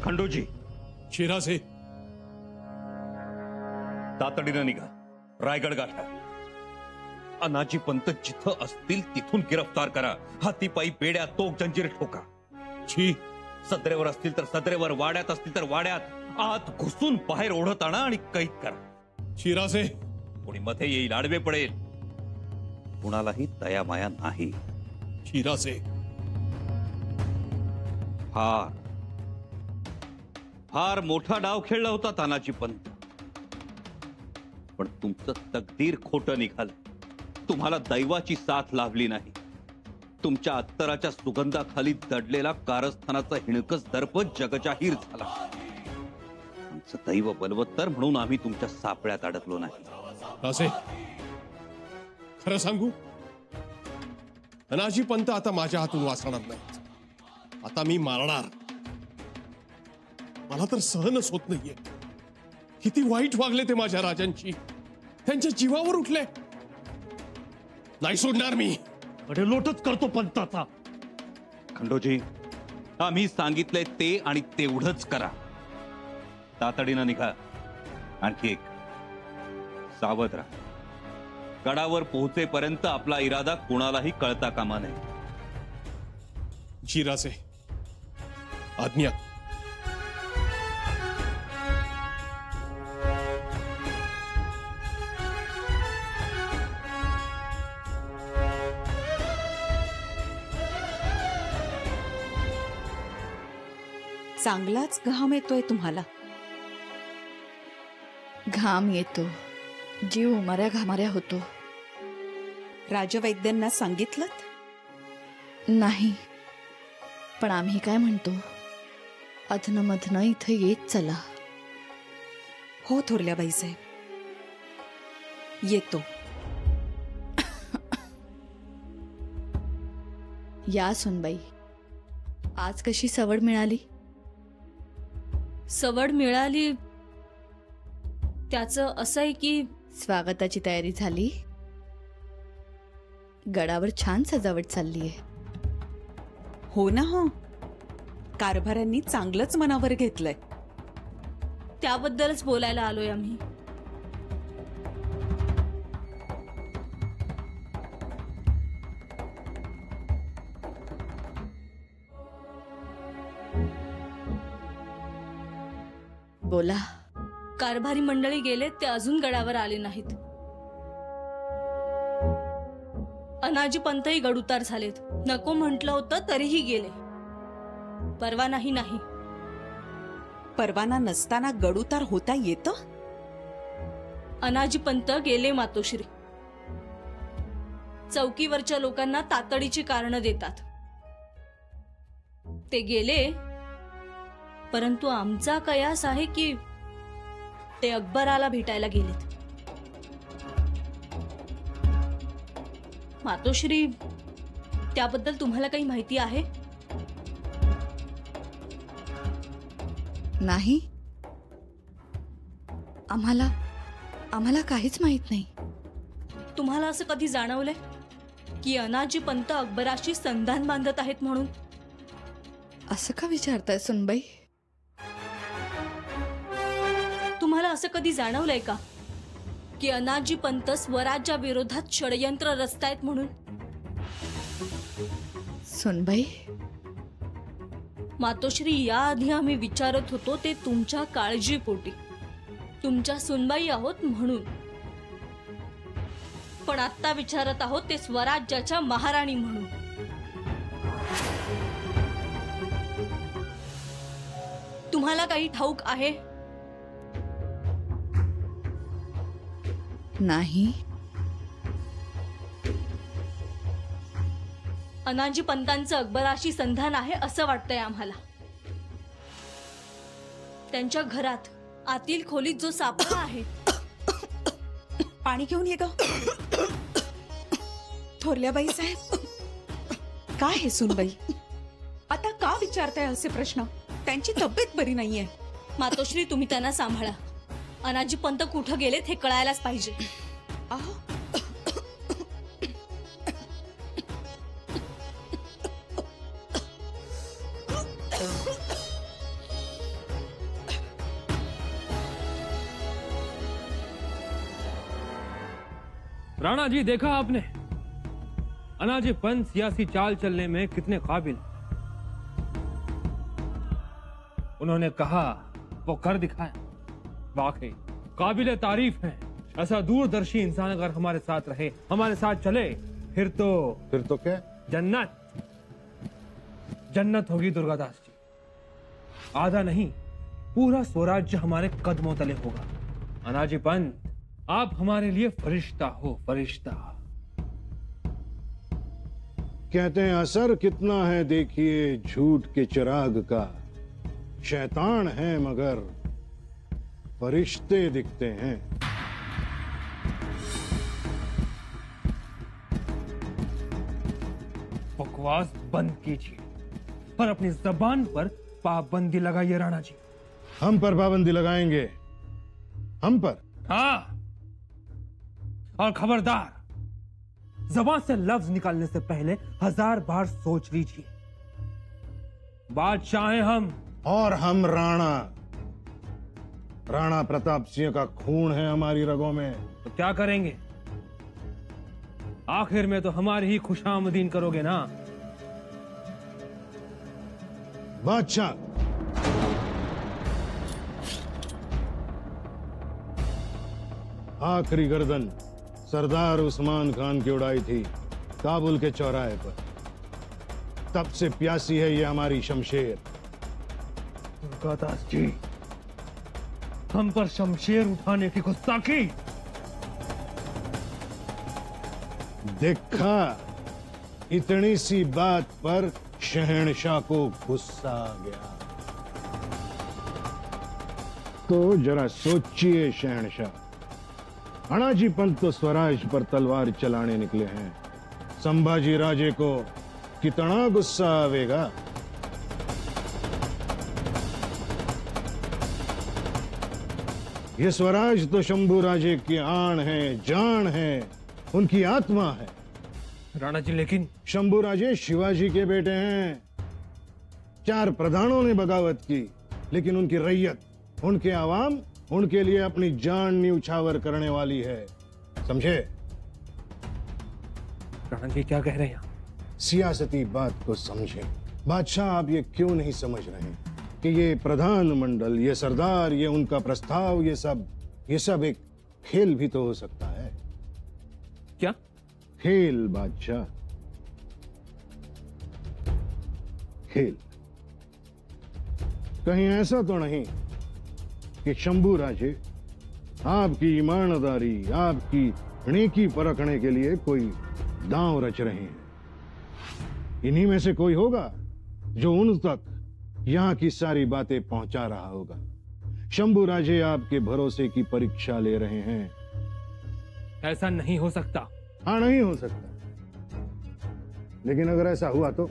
खंडोजी, शिरासे, तातडीनं निघा, रायगड गाठा. अनाजी पंत जिथं असतील तिथून गिरफ्तार करा. हातीपायी बेड्या तोक जंजीर ठोका. छी, सदरेवर असतील तर सदरेवर, वाड्यात असतील तर वाड्यात, आत घुसून बाहेर ओढत आणा आणि कैद करा. शिरासे, कोणी मध्ये येईल, आडवे पडेल, कुणालाही दयामाया नाही. शिरासे, फार फार मोठा डाव खेळला होता तानाजी पंत, पण तुमचं तकदीर खोटं निघालं. तुम्हाला दैवाची साथ लाभली नाही. तुमच्या अत्तराच्या सुगंधाखाली दडलेला कारस्थानाचा हिणकस दर्प जगजाहीर झाला. आमचं दैव बलवत्तर म्हणून आम्ही तुमच्या सापळ्यात अडकलो नाही. असे खरं सांगू, अनाजी पंत आता माझ्या हातून वाचणार नाही. आता मी मारणार. मला तर सहनच होत नाहीये. किती वाईट वागले ते माझ्या राजांची. त्यांच्या जीवावर उठले. नाही सोडणार मी. लोटच करतो पंताचा. खंडोजी, आम्ही सांगितलंय ते आणि तेवढंच करा. तातडीनं निघा. आणखी एक, सावध राहा. गडावर पोहोचेपर्यंत आपला इरादा कुणालाही कळता कामा नये. शिरासे, आज्ञा. चांगलाच घाम येतोय तुम्हाला. घाम येतो, जीव उमाऱ्या घामाऱ्या होतो. राजवैद्यांना सांगितलंत? नाही, पण आम्ही काय म्हणतो, अधनमधन इथं येत चला. हो थोरल्याबाई साहेब, येतो. या सुनबाई, आज कशी सवड मिळाली? सवड मिळाली त्याचं असं आहे की स्वागताची तयारी झाली. गडावर छान सजावट चाललीये. हो ना. हो, कारभाऱ्यांनी चांगलंच मनावर घेतलंय. त्याबद्दलच बोलायला आलोय आम्ही. बोला. कारभारी मंडळी गेले, ते अजून गडावर आले नाहीत. अनाजी पंतही गडउतार झालेत. नको म्हटलं होतं तरीही गेले. परवानाही नाही. परवाना नसताना गडउतार होता येतं? अनाजी पंत गेले मातोश्री. चौकीवरच्या लोकांना तातडीची कारणं देतात. ते गेले, परंतु आमचा कयास आहे की ते अकबराला भेटायला गेलेत. मातोश्री, त्याबद्दल तुम्हाला काही माहिती आहे? नाही, आम्हाला काहीच माहित नाही. तुम्हाला असं कधी जाणवलंय की अनाजी पंत अकबराशी संधान बांधत आहेत म्हणून? असं का विचारताय सुनबाई? तुम्हाला असं कधी जाणवलंय का की अनाजी पंत स्वराज्या विरोधात षडयंत्र रचतायत म्हणून? सुनबाई, मातोश्री, याआधी आम्ही विचारत होतो ते तुमच्या काळजीपोटी, तुमच्या सुनबाई आहोत म्हणून. पण आता विचारत आहोत ते स्वराज्याच्या महाराणी म्हणून. तुम्हाला काही ठाऊक आहे? नाही. अनाजी पंतांचं अकबराशी संधान आहे असं वाटतंय आम्हाला. त्यांच्या घरात आतील खोलीत जो सापळा आहे. पाणी घेऊन ये ग. थोरल्याबाई साहेब, काय हे सुनबाई? आता का विचारताय असे प्रश्न? त्यांची तब्येत बरी नाहीये. मातोश्री, तुम्ही त्यांना सांभाळा. अनाजी पंत कुठं गेलेत हे कळायलाच पाहिजे. राणा जी, देखा आपने अनाजी पंत सियासी चाल चलने में कितने काबिल। उन्होंने कहा वो कर दिखाया। वाकई काबिल तारीफ है। ऐसा दूरदर्शी इंसान अगर हमारे साथ रहे, हमारे साथ चले, फिर तो क्या? जन्नत होगी दुर्गादास जी। आधा नहीं, पूरा स्वराज्य हमारे कदमों तले होगा। अनाजी पंत, आप हमारे लिए फरिश्ता हो, फरिश्ता। कहते हैं असर कितना है देखिए झूठ के चिराग का। शैतान है मगर फरिश्ते दिखते हैं। बकवास बंद कीजिए और अपनी जबान पर पाबंदी लगाइए राणा जी। हम पर पाबंदी लगाएंगे? हम पर? हाँ, और खबरदार, जबान से लफ्ज निकालने से पहले 1000 बार सोच लीजिए। बादशाह हैं हम, और हम राणा। राणा प्रताप सिंह का खून है हमारी रगों में। तो क्या करेंगे? आखिर में तो हमारी ही खुशामदीन करोगे ना। बादशाह, आखिरी गर्दन सरदार उस्मान खान की उड़ाई थी काबुल के चौराहे पर। तब से प्यासी है ये हमारी शमशेर। दुर्गादास जी, हम पर शमशेर उठाने की गुस्ताखी। देखा, इतनी सी बात पर शहनशाह को गुस्सा आ गया। तो जरा सोचिए शहनशाह, अनाजी पंत तो स्वराज पर तलवार चलाने निकले हैं। संभाजी राजे को कितना गुस्सा आवेगा। ये स्वराज तो शंभू राजे की आन है, जान है, उनकी आत्मा है। राणा जी, लेकिन शंभू राजे शिवाजी के बेटे हैं। 4 प्रधानों ने बगावत की, लेकिन उनकी रैयत, उनके आवाम उनके लिए अपनी जान न्यूछावर करने वाली है। समझे? राणा जी क्या कह रहे हैं? सियासती बात को समझे। बादशाह, आप ये क्यों नहीं समझ रहे कि ये प्रधानमंडल, ये सरदार, ये उनका प्रस्ताव, ये सब एक खेल भी तो हो सकता है। क्या खेल बादशाह? खेल। कहीं ऐसा तो नहीं कि शंभू राजे आपकी ईमानदारी, आपकी नेकी परखने के लिए कोई दांव रच रहे हैं? इन्हीं में से कोई होगा जो उन तक यहां की सारी बातें पहुंचा रहा होगा। शंभू राजे आपके भरोसे की परीक्षा ले रहे हैं। ऐसा नहीं हो सकता। हाँ, नहीं हो सकता, लेकिन अगर ऐसा हुआ तो?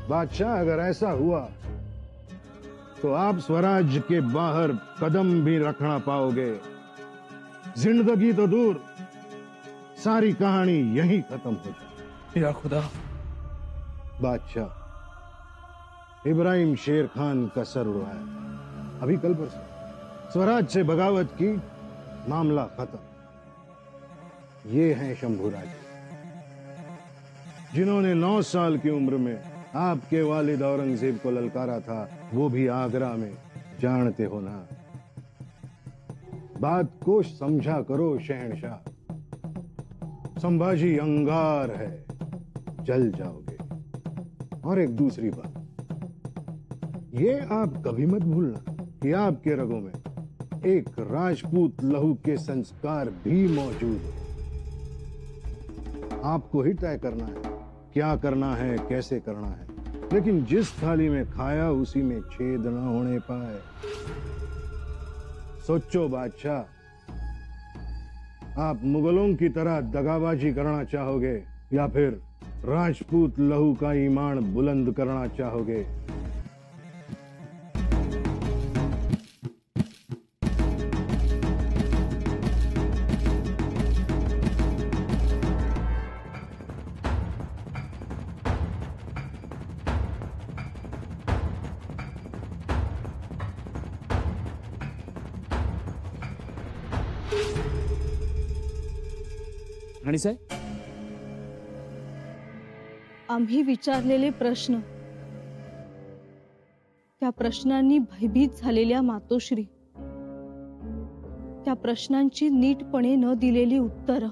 बादशाह, अगर ऐसा हुआ तो आप स्वराज के बाहर कदम भी रखना पाओगे। जिंदगी तो दूर, सारी कहानी यहीं खत्म हो जाए। या खुदा। बादशाह, इब्राहिम शेर खान का सर उड़वाया अभी कल परसों। स्वराज से बगावत की, मामला खत्म। ये हैं शंभू राजे, जिन्होंने 9 साल की उम्र में आपके वालिद औरंगजेब को ललकारा था, वो भी आगरा में। जानते हो ना? बात को समझा करो शहनशाह। संभाजी अंगार है, जल जाओगे। और एक दूसरी बात, ये आप कभी मत भूलना कि आपके रगों में एक राजपूत लहू के संस्कार भी मौजूद है। आपको ही तय करना है क्या करना है, कैसे करना है, लेकिन जिस थाली में खाया उसी में छेद न होने पाए। सोचो बादशाह, आप मुगलों की तरह दगाबाजी करना चाहोगे या फिर राजपूत लहू का ईमान बुलंद करना चाहोगे? राणीसाहेब, आम्ही विचारलेले प्रश्न, त्या प्रश्नांनी भयभीत झालेल्या मातोश्री, त्या प्रश्नांची नीटपणे न दिलेली उत्तरं,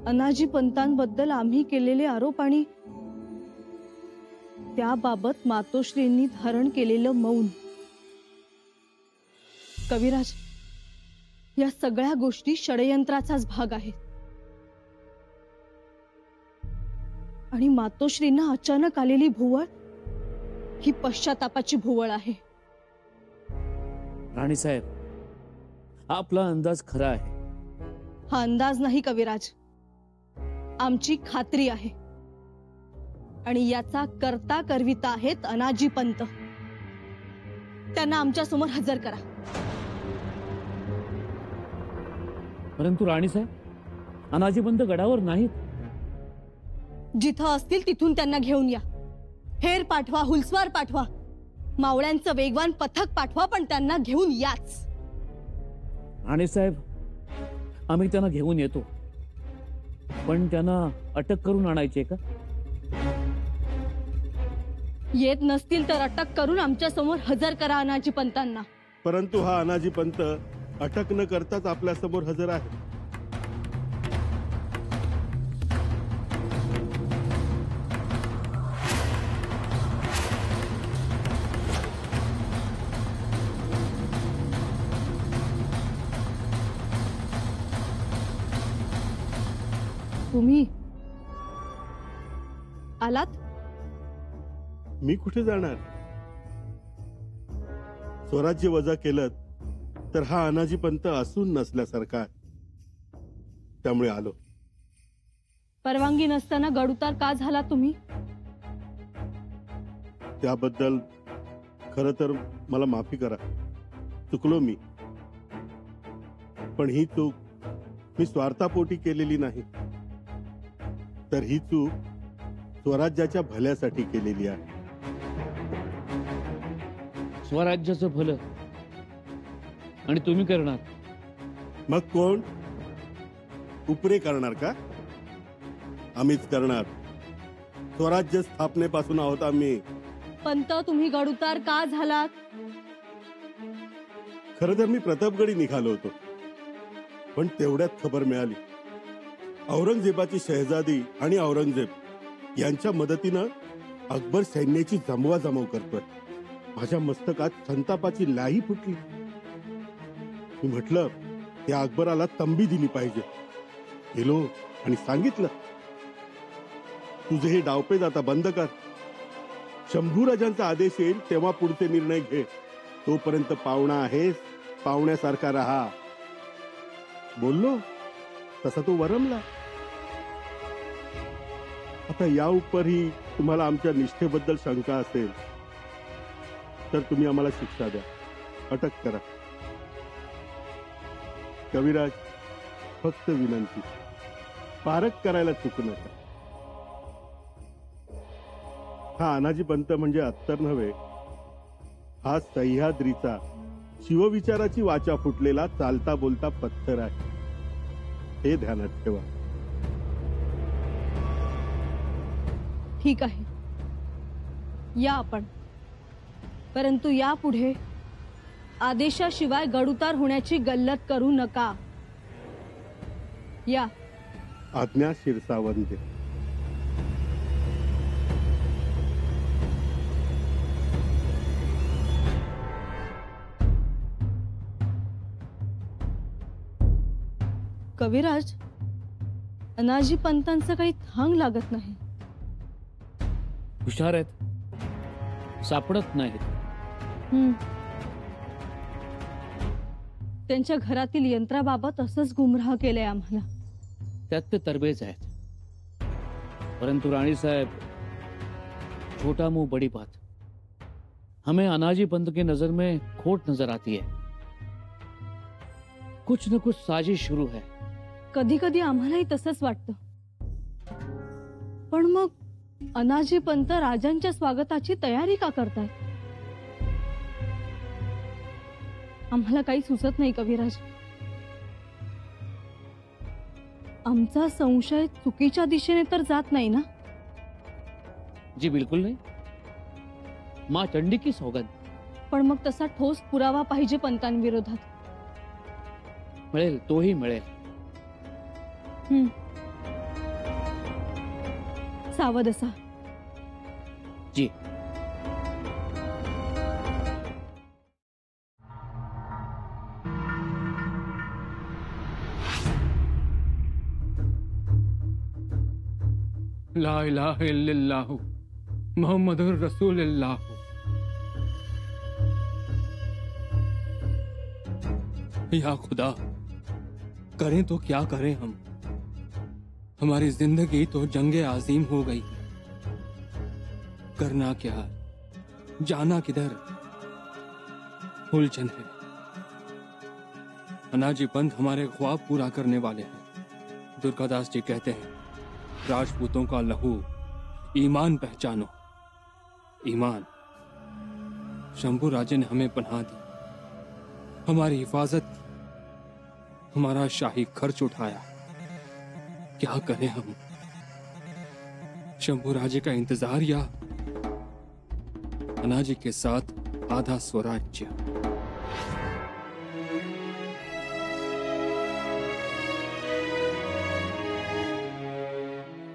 अनाजी पंतांबद्दल आम्ही केलेले आरोप आणि त्याबाबत मातोश्रींनी धारण केलेलं मौन, कविराज, या सगळ्या गोष्टी षडयंत्राचाच भाग आहेत. आणि मातोश्रींना अचानक आलेली भुवळ ही पश्चातापाची भुवळ आहे. राणीसाहेब, आपला अंदाज खरा आहे. हा अंदाज नाही कविराज, आमची खात्री आहे. आणि याचा करता करविता आहेत अनाजी पंत. त्यांना आमच्या समोर हजर करा. परंतु राणीसाहेब, अनाजीपंत गडावर नाहीत. जिथं असतील तिथून त्यांना घेऊन या. हेर पाठवा, हुलस्वार पाठवा, मावळ्यांचं वेगवान पथक पाठवा, पण त्यांना घेऊन याच. राणीसाहेब, आम्ही त्यांना घेऊन येतो, पण त्यांना अटक करून आणायचे का? येत नसतील तर अटक करून आमच्या समोर हजर करा अनाजी पंतांना. परंतु हा अनाजी पंत अटक न करताच आपल्या समोर हजर आहे. तुम्ही आलात? मी कुठे जाणार? स्वराज्य वजा केलं तर हा अनाजी पंत असून नसल्यासारखा, त्यामुळे आलो. परवानगी नसताना गडुतार का झाला तुम्ही? त्याबद्दल खरं तर मला माफी करा, चुकलो मी. पण ही चूक मी स्वार्थापोटी केलेली नाही, तर ही चूक स्वराज्याच्या भल्यासाठी केलेली आहे. स्वराज्याचं भलं आणि तुम्ही करणार? मग कोण? उपरे करणार का? आम्हीच करणार. स्वराज्य स्थापनेपासून आहोत आम्ही. पंत, तुम्ही गडुतार का झालात? खरं तर मी प्रतापगडी निघालो होतो, पण तेवढ्यात खबर मिळाली औरंगजेबाची शहजादी आणि औरंगजेब यांच्या मदतीनं अकबर सैन्याची जमवाजमव करतोय. माझ्या मस्तकात संतापाची लाही फुटली. मी म्हटलं त्या अकबराला तंबी दिली पाहिजे. गेलो आणि सांगितलं, तुझे हे डावपेच आता बंद कर. शंभूराजांचा आदेश येईल तेव्हा पुढचे निर्णय घे. तोपर्यंत पाहुणा आहेस, पाहुण्यासारखा राहा. बोललो तसा तो वरमला. आता या उपरही तुम्हाला आमच्या निष्ठेबद्दल शंका असेल तर तुम्ही आम्हाला शिक्षा द्या, अटक करा. कविराज, फक्त विनंती, पारख करायला चुकू नका. हा अनाजी पंत म्हणजे अत्तर नव्हे, हा सह्याद्रीचा शिवविचाराची वाचा फुटलेला चालता बोलता पत्थर आहे. हे ध्यानात ठेवा. ठीक आहे, या आपण. परंतु यापुढे आदेशाशिवाय गडुतार होण्याची गल्लत करू नका. या. आज्ञा शिरसावंते. कविराज, अनाजी पंतांचं काही थांग लागत नाही. हुशार आहेत, सापडत नाहीत. त्यांच्या घरातील यंत्राबाबत असंच गुमराह केलंय आम्हाला. त्यात ते तरबेज आहेत. परंतु राणी साहब, छोटा मुंह बड़ी बात. हमें अनाजी पंत की नजर में खोट नजर आती है. कुछ न कुछ साजिश शुरू है. कधी कधी आम्हालाही तसंच वाटतं. पण मग अनाजी पंत राजांच्या स्वागताची तयारी का करतायत? आम्हाला काही सुचत नाही कविराज. आमचा संशय चुकीच्या दिशेने तर जात नाही ना? जी बिल्कुल नहीं, माँ चंडी की सौगंध. पण मग तसा ठोस पुरावा पाहिजे पंतांविरोधात. मिळेल, तोही मिळेल. सावध असा. जी. ला इलाहा इल्लल्लाहु मुहम्मदुर रसूलुल्लाह. या खुदा, करें तो क्या करें हम? हमारी जिंदगी तो जंगे आजीम हो गई. करना क्या, जाना किधर, उलझन है. अनाजी पंत हमारे ख्वाब पूरा करने वाले हैं. दुर्गादास जी कहते हैं, राजपूतों का लहू ईमान पहचानो. ईमान. शंभू राजे ने हमें पनाह दी, हमारी हिफाजत की, हमारा शाही खर्च उठाया. क्या करें हम? शंभू राजे का इंतजार या अनाजी के साथ आधा स्वराज्य?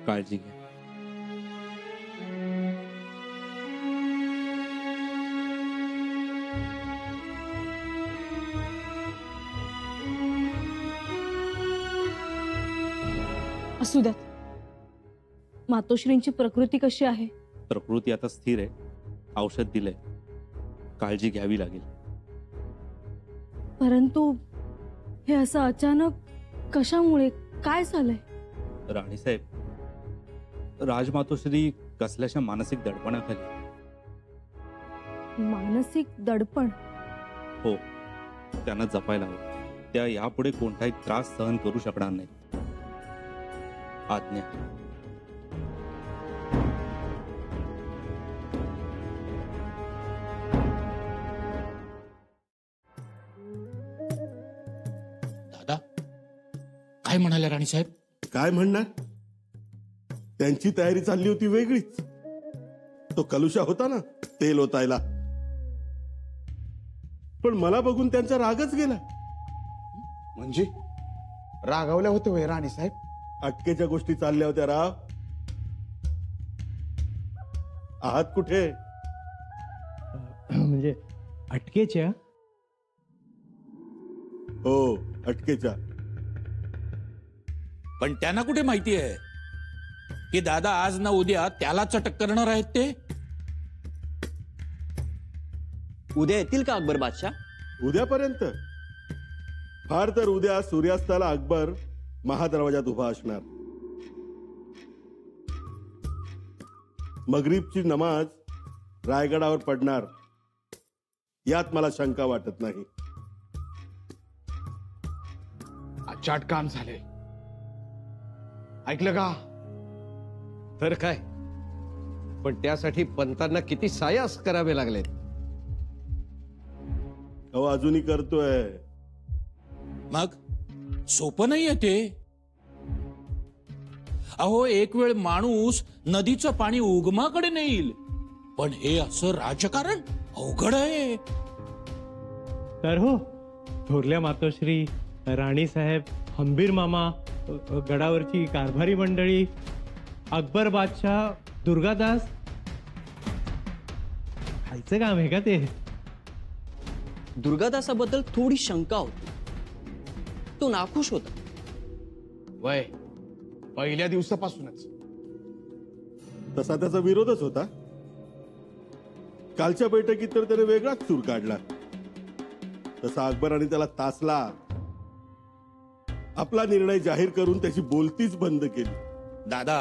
काळजी घ्या. असू द्यात. मातोश्रींची प्रकृती कशी आहे? प्रकृती आता स्थिर आहे. औषध दिलंय. काळजी घ्यावी लागेल. परंतु हे असं अचानक कशामुळे? काय झालंय? राणीसाहेब, राजमातोश्री कसल्याशा मानसिक दडपणाखाली. मानसिक दडपण? हो, त्यांना जपायला हवं. त्या यापुढे कोणताही त्रास सहन करू शकणार नाही. आज्ञा. दादा, काय म्हणाले राणीसाहेब? काय म्हणणार? त्यांची तयारी चालली होती वेगळीच. तो कलुषा होता ना तेल ओतायला, पण मला बघून त्यांचा रागच गेला. म्हणजे रागावल्या होते वय राणीसाहेब? अटकेच्या गोष्टी चालल्या होत्या राव. आहात कुठे? म्हणजे अटकेच्या? हो, अटकेच्या. पण त्यांना कुठे माहिती आहे की दादा आज ना उद्या त्यालाच अटक करणार आहेत ते? उद्या येतील का अकबर बादशाह? उद्यापर्यंत? फार तर उद्या सूर्यास्ताला अकबर महादरवाजात उभा असणार. मगरिबची नमाज रायगडावर पडणार, यात मला शंका वाटत नाही. अचाट काम झाले, ऐकलं का? तर काय, पण त्यासाठी पंतांना किती सायास करावे लागलेत. अहो, अजूनही करतोय. मग सोपं नाहीये ते. अहो, एक वेळ माणूस नदीचं पाणी उगमाकडे नेईल, पण हे असं राजकारण अवघड आहे. तर हो, थोरल्या मातोश्री, राणी साहेब, हंबीर मामा, गडावरची कारभारी मंडळी, अकबर बादशाह, दुर्गादास, खायचं काम आहे का ते? दुर्गादासाबद्दल थोडी शंका होती. तो नाखुश होता. वय पहिल्या दिवसापासूनच. तसा त्याचा विरोधच होता. कालच्या बैठकीत तर त्याने वेगळाच सूर काढला. तसा अकबराने त्याला तासला. आपला निर्णय जाहीर करून त्याची बोलतीच बंद केली. दादा,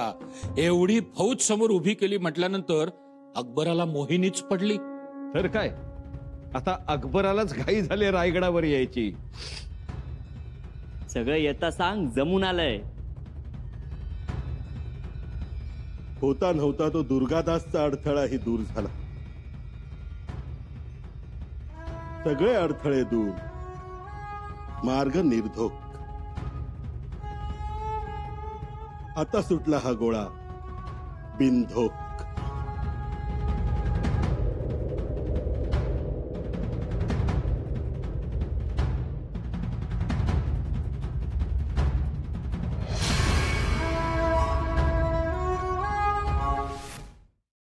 एवढी फौज समोर उभी केली म्हटल्यानंतर अकबराला मोहिनीच पडली. तर काय, आता अकबरालाच घाई झाली रायगडावर यायची. सगळं येता सांग जमून आलंय. होता नव्हता तो दुर्गादासचा अडथळाही दूर झाला. सगळे अडथळे दूर, मार्ग निर्धोक. आता सुटला हा गोळा बिनधोक.